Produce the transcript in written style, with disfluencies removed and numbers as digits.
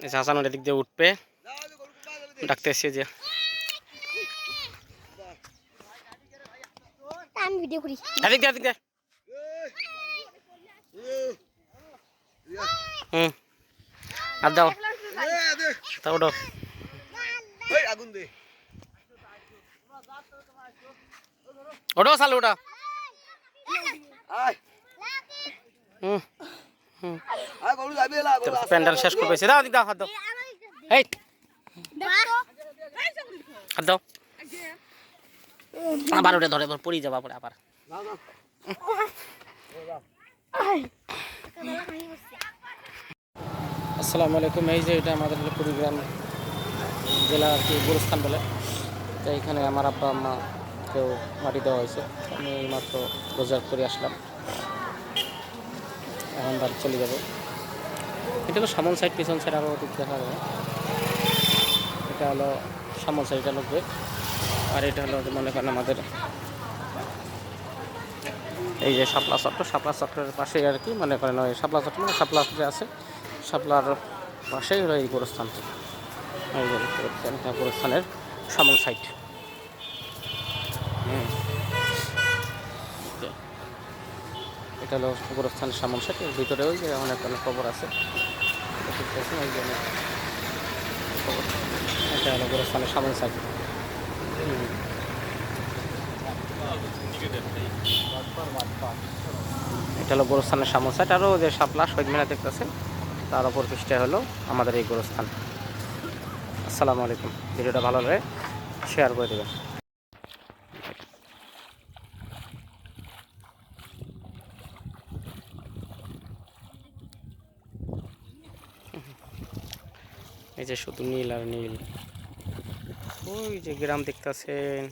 হাসান এদিক দিয়ে উঠবে, ডাকতেছি যে আমি ভিডিও করি। এদিক দিয়ে, এদিক দিয়ে। আর দাও, তা ওঠো। ওঠো সালু, ওঠা। প্যান্ডেল শেষ করে পেয়েছে। দাও দিক দাও, হাত দাও। এই হাত দাও। আবার ওটা ধরে পড়ে যাবা পরে আবার। আসসালামু আলাইকুম। এই যে এটা আমাদের কুড়িগ্রাম জেলা আর কি গুরুস্থান বলে। তো এইখানে আমার আব্বা আম্মা কেউ মাটি দেওয়া হয়েছে। আমি এইমাত্র রোজগার করে আসলাম, এখন বাড়ি চলে যাবো। এটা হলো সামন সাইড, পিছন সাইড আরও দিক দেখা যাবে। এটা হলো সামন সাইডটা লাগবে, আর এটা হলো মনে করেন আমাদের এই যে শাপলা চত্বরের পাশেই আর কি, মনে করেন ওই শাপলা চত্বর মানে শাপলা যে আছে, শাপলার পাশেই হলো এই গোরস্থানটি। এই যে গোরস্থানের সামন সাইড। এটা হলো গোরস্থানের সামন সাইড। এর ভিতরে ওই যে অনেক অনেক খবর আছে, এই যে খবর। এটা হলো গোরস্থানের সামন সাইড। এটা হলো গোরস্থানের সামন সাইড। আরও যে শাপলা শহীদ মিনার দেখতেছেন, তার অপর পৃষ্ঠায় হলো আমাদের এই গোরস্থান। আসসালামু আলাইকুম। ভিডিওটা ভালো লাগে শেয়ার করে দেবেন। এই যে শুধু নীল আর নীল, ওই যে গ্রাম দেখতেছেন।